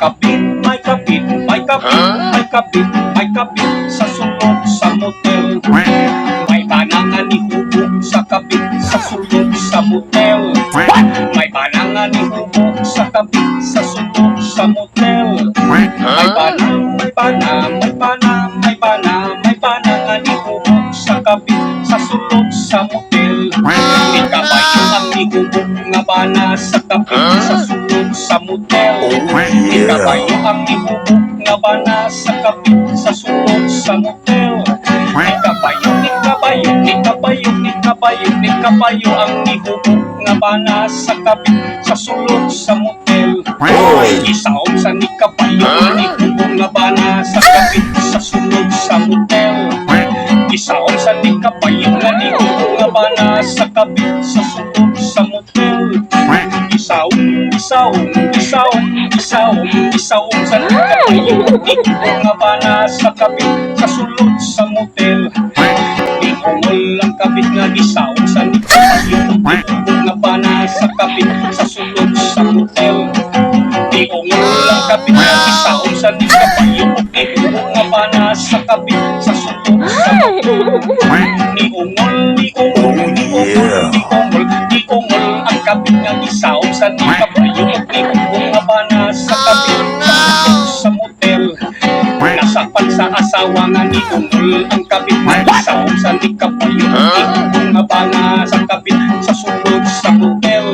kabit, may kabit, may kabit, may kabit, may kabit sa sulod sa motel. May banangan ni hubog sa kabit sa sulod sa motel. May banangan ni hubog sa kabit sa sulod sa motel. May banang, may bana, may bana, may bana, may banangan ni hubog sa kabit sa sulod sa motel. May kabayo ang nihubog nga bana sa kabit sa sulod sa motel. May kabayo ang nihubog nga bana sa kabit sa sulod sa motel. May kabayo, ni kabayo, ni kabayo, ni kabayo, ni kabayo ang nihubog nga bana sa kabit sa sulod sa motel. Isaon sa ni kabayo ang nihubog nga bana sa kabit sa sulod sa motel. Isaon sa ni kabayo nga nihubog nga bana sa kabit sa sulod sa motel. Isaon, isaon, isaon, isaon, isaon sa ni kabayo nihubog nga bana sa kabit sa sulod sa motel. Iungol ang kabit nga gisaon sa ni kabayo nihubog nga bana sa kabit sa sulod sa motel. Iungol ang kabit nga gisaon sa ni kabayo nihubog nga bana sa kabit sa sulod sa motel. Niungol, niungol, niungol, niungol, niungol ang kabit nga gisaon sa ni kabayo nihubog nga bana sa kabit sa sulod sa motel. Nasapan sa asawa nga niungol ang kabit nga gisaon sa ni kabayo nihubog nga bana sa kabit sa sulod sa motel.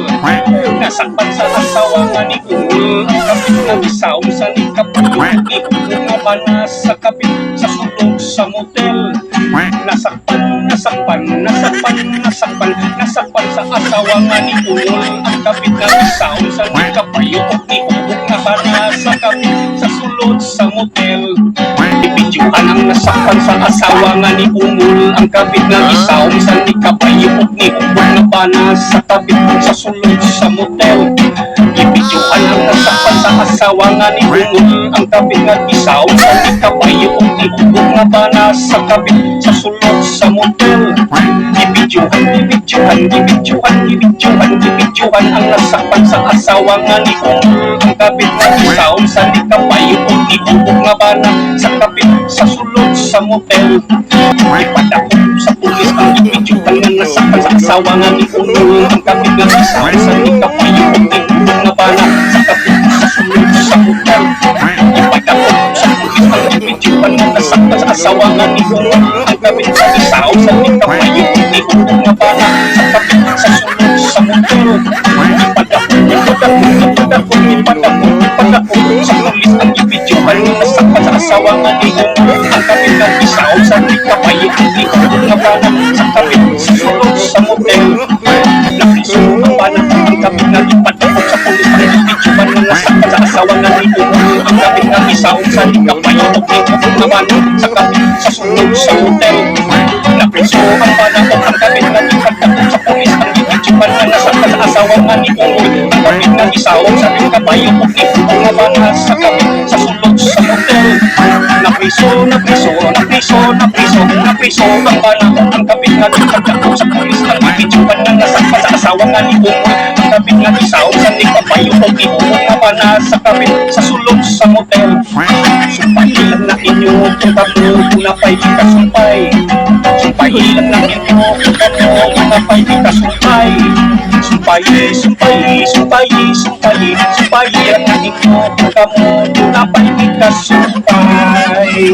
Nasapan sa asawa nga niungol ang kabit nga gisaon sa ni kabayo nihubog nga bana sa kabit sa sulod sa motel. Nasakpan, nasakpan, nasakpan, nasakpan, nasakpan sa asawa nga niungol ang kabit nga gisaon sa ni kabayo nihubog nga bana sa kabit sa sulod sa motel. Ibidyuhan ang nasakpan sa asawa nga niungol ang kabit nga gisaon sa ni kabayo nihubog nga bana sa kabit sa sulod sa motel. Ibidyuhan ang nasakpan sa asawa nga niungol ang kabit nga gisaon sa ni kabayo nihubog nga bana sa kabit sa sulod sa motel. Ibidyuhan, ibidyuhan, ibidyuhan, ibidyuhan, ibidyuhan ang nasakpan sa asawa nga niungol ang kabit nga gisaon sa ni kabayo nihubog nga bana sa kabit sa sulod sa motel. Ipadako sa pulis ang ibidyuhan nga nasakpan sa asawa nga niungol ang kabit nga gisaon sa ni kabayo nihubog nga bana sa kabit sa sulod sa motel. Ipadako sa pulis ang ibidyuhan nga nasakpan sa asawa nga niungol ang kabit nga gisaon sa ni kabayo nihubog nga bana sa kabit sa sulod sa motel. Ipadako, ipadako, ipadako, ipadako, ipadako sa pulis ang ibidyuhan nga nasakpan sa asawa nga niungol ang kabit nga gisaon sa ni kabayo nihubog nga bana sa kabit sa sulod sa motel. Napriso ang bana ang kabit nga ipadako sa pulis ang ibidyuhan nga nasakpan sa asawa nga niungol ang kabit nga gisaon sa ni kabayo nihubog nga bana sa kabit sa sulod sa motel. Napriso ang bana ang kabit nga ipadako sa pulis ang ibidyuhan nga nasakpan sa asawa nga niungol ang kabit nga gisaon sa ni kabayo nihubog nga bana sa kabit sa sulod sa motel. Napriso, napriso, napriso, napriso, napriso ang bana ang kabit nga ipadako sa pulis ang ibidyuhan nga nasakpan sa asawa nga niungol ang kabit nga gisaon sa ni kabayo nihubog nga bana sa kabit sa sulod sa motel. Sumpahin lang na inyo kung kamo napay di ka sumpay. Sumpahin lang na inyo kung kamo napay di ka sumpay. Sumpahi, sumpahi, sumpahi, sumpahi, sumpahi lang na inyo kung kamo napay di ka sumpay.